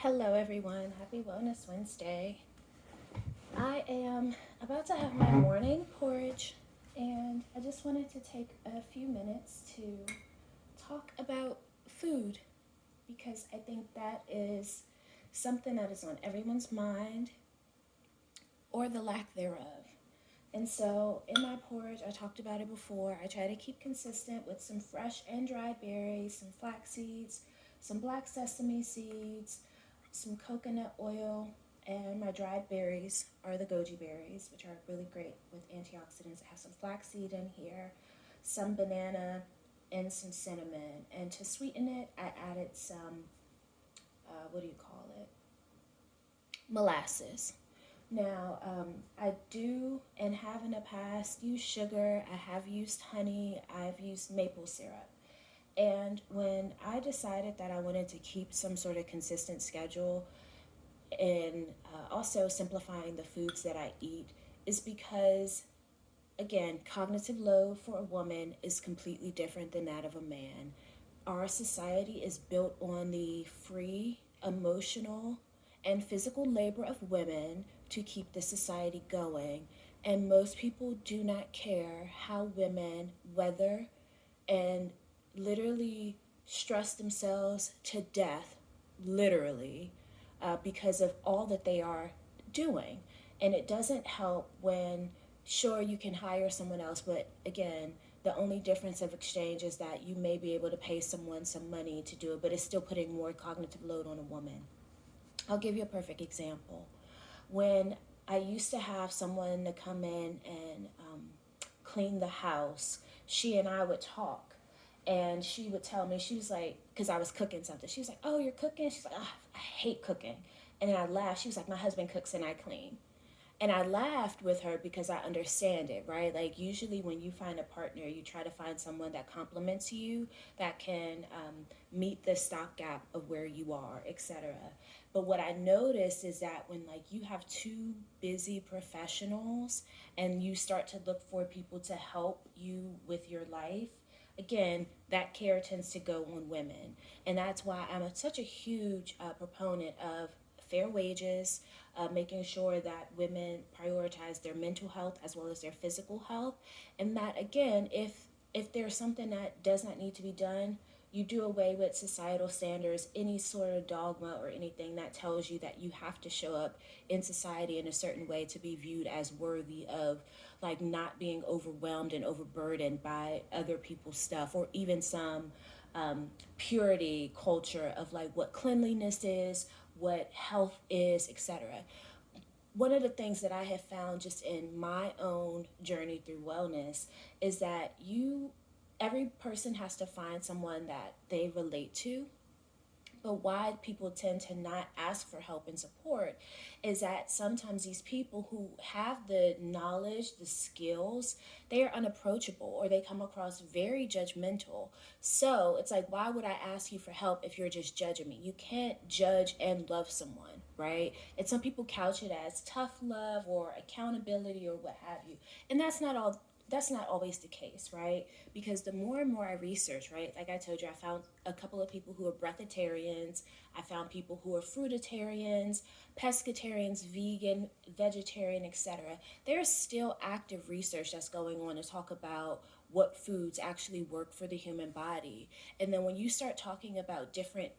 Hello, everyone. Happy Wellness Wednesday. I am about to have my morning porridge, and I just wanted to take a few minutes to talk about food because I think that is something that is on everyone's mind or the lack thereof. And so, in my porridge, I talked about it before. I try to keep consistent with some fresh and dried berries, some flax seeds, some black sesame seeds, some coconut oil, and my dried berries are the goji berries, which are really great with antioxidants. I have some flaxseed in here, some banana, and some cinnamon. And to sweeten it, I added some, what do you call it? Molasses. Now, I do and have in the past used sugar, I have used honey, I've used maple syrup. And when I decided that I wanted to keep some sort of consistent schedule and also simplifying the foods that I eat, is because, again, cognitive load for a woman is completely different than that of a man. Our society is built on the free, emotional, and physical labor of women to keep the society going. And most people do not care how women weather and literally stress themselves to death, literally, because of all that they are doing. And it doesn't help when, sure, you can hire someone else, but again, the only difference of exchange is that you may be able to pay someone some money to do it, but it's still putting more cognitive load on a woman. I'll give you a perfect example. When I used to have someone to come in and clean the house, she and I would talk. And she would tell me, she was like, because I was cooking something. She was like, "Oh, you're cooking?" She's like, "Oh, I hate cooking." And then I laughed. She was like, "My husband cooks and I clean." And I laughed with her because I understand it, right? Like, usually when you find a partner, you try to find someone that complements you, that can meet the stopgap of where you are, etc. But what I noticed is that when, like, you have two busy professionals and you start to look for people to help you with your life, again, that care tends to go on women. And that's why such a huge proponent of fair wages, making sure that women prioritize their mental health as well as their physical health, and that, again, if there's something that does not need to be done, you do away with societal standards, any sort of dogma or anything that tells you that you have to show up in society in a certain way to be viewed as worthy of, like, not being overwhelmed and overburdened by other people's stuff, or even some purity culture of, like, what cleanliness is, what health is, etc. One of the things that I have found just in my own journey through wellness is that every person has to find someone that they relate to. But why people tend to not ask for help and support is that sometimes these people who have the knowledge, the skills, they are unapproachable or they come across very judgmental. So it's like, why would I ask you for help if you're just judging me? You can't judge and love someone, right? And some people couch it as tough love or accountability or what have you. And that's not always the case, right? Because the more and more I research, right, like I told you, I found a couple of people who are breatharians. I found people who are fruitarians, pescatarians, vegan, vegetarian, etc. There's still active research that's going on to talk about what foods actually work for the human body. And then when you start talking about different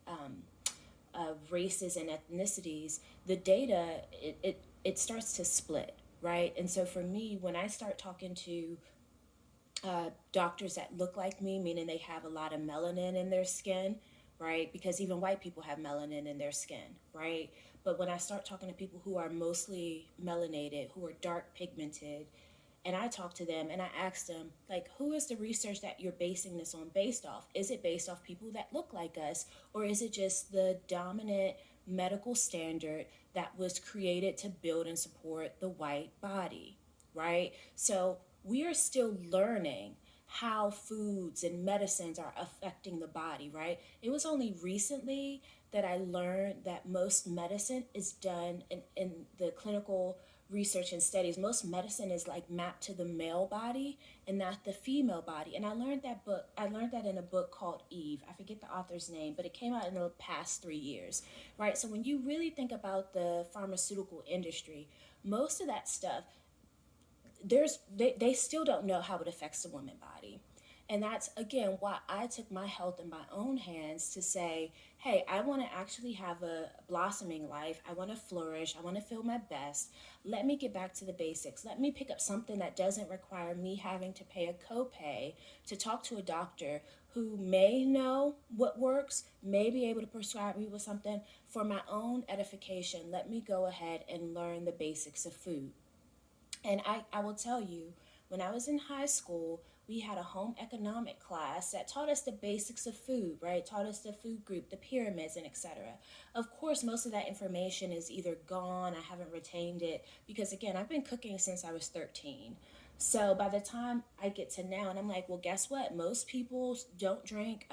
races and ethnicities, the data, it starts to split, right? And so for me, when I start talking to doctors that look like me, meaning they have a lot of melanin in their skin, right? Because even white people have melanin in their skin, right? But when I start talking to people who are mostly melanated, who are dark pigmented, and I talk to them and I ask them, like, who is the research that you're basing this on based off? Is it based off people that look like us, or is it just the dominant medical standard that was created to build and support the white body, right? So we are still learning how foods and medicines are affecting the body, right? It was only recently that I learned that most medicine is done in the clinical research and studies. Most medicine is like mapped to the male body and not the female body. And I learned that in a book called Eve. I forget the author's name, but it came out in the past 3 years, right? So when you really think about the pharmaceutical industry, most of that stuff, they still don't know how it affects the woman body. And that's again why I took my health in my own hands to say, hey, I want to actually have a blossoming life. I want to flourish. I want to feel my best. Let me get back to the basics. Let me pick up something that doesn't require me having to pay a copay to talk to a doctor who may know what works, may be able to prescribe me with something for my own edification. Let me go ahead and learn the basics of food. And I will tell you, when I was in high school, we had a home economic class that taught us the basics of food, right? Taught us the food group, the pyramids, and etc. Of course, most of that information is either gone, I haven't retained it, because again, I've been cooking since I was 13. So by the time I get to now, and I'm like, well, guess what? Most people don't drink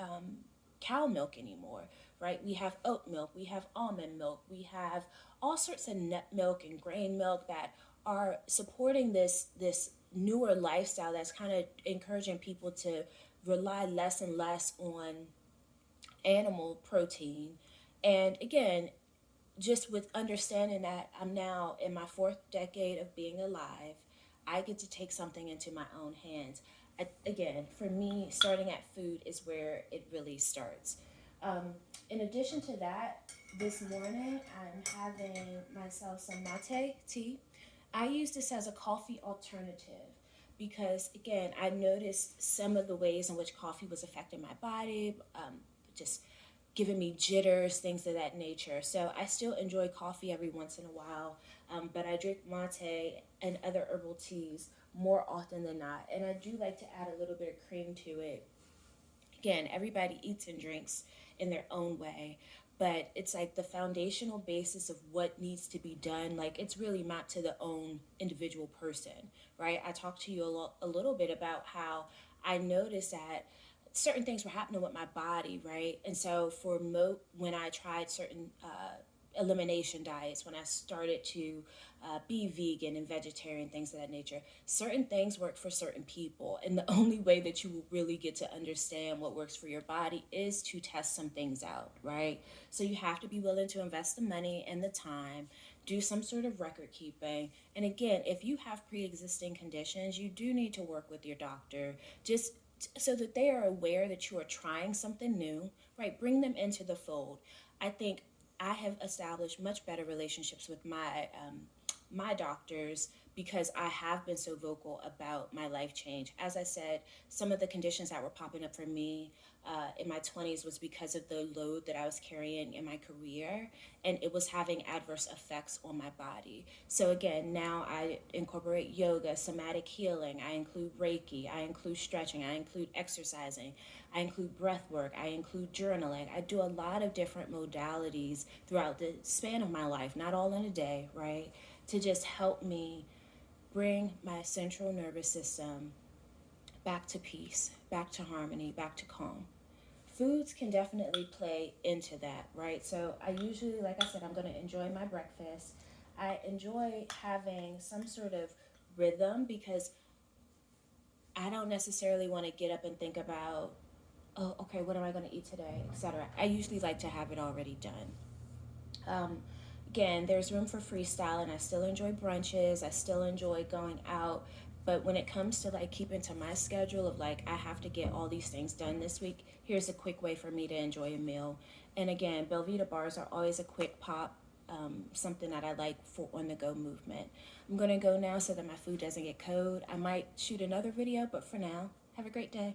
cow milk anymore, right? We have oat milk, we have almond milk, we have all sorts of nut milk and grain milk that are supporting this newer lifestyle that's kind of encouraging people to rely less and less on animal protein. And again, just with understanding that I'm now in my fourth decade of being alive, I get to take something into my own hands. Again, for me, starting at food is where it really starts. In addition to that, this morning I'm having myself some mate tea. I use this as a coffee alternative because, again, I noticed some of the ways in which coffee was affecting my body, just giving me jitters, things of that nature. So I still enjoy coffee every once in a while, but I drink mate and other herbal teas more often than not. And I do like to add a little bit of cream to it. Again, everybody eats and drinks in their own way, but it's like the foundational basis of what needs to be done. Like it's really mapped to the own individual person, right? I talked to you a little bit about how I noticed that certain things were happening with my body, right? And so when I tried certain elimination diets, when I started to be vegan and vegetarian, things of that nature, certain things work for certain people. And the only way that you will really get to understand what works for your body is to test some things out, right? So you have to be willing to invest the money and the time, do some sort of record keeping. And again, if you have pre-existing conditions, you do need to work with your doctor. Just so that they are aware that you are trying something new, right? Bring them into the fold. I think I have established much better relationships with my doctors because I have been so vocal about my life change. As I said, some of the conditions that were popping up for me in my 20s was because of the load that I was carrying in my career, and it was having adverse effects on my body. So again, now I incorporate yoga, somatic healing, I include Reiki, I include stretching, I include exercising, I include breath work, I include journaling. I do a lot of different modalities throughout the span of my life, not all in a day, right? To just help me bring my central nervous system back to peace, back to harmony, back to calm. Foods can definitely play into that, right? So I usually, like I said, I'm going to enjoy my breakfast. I enjoy having some sort of rhythm because I don't necessarily want to get up and think about, oh, okay, what am I going to eat today, etc. I usually like to have it already done. Um, Again, there's room for freestyle, and I still enjoy brunches. I still enjoy going out. But when it comes to like keeping to my schedule of like, I have to get all these things done this week, here's a quick way for me to enjoy a meal. And again, Belvita bars are always a quick pop, something that I like for on the go movement. I'm going to go now so that my food doesn't get cold. I might shoot another video, but for now, have a great day.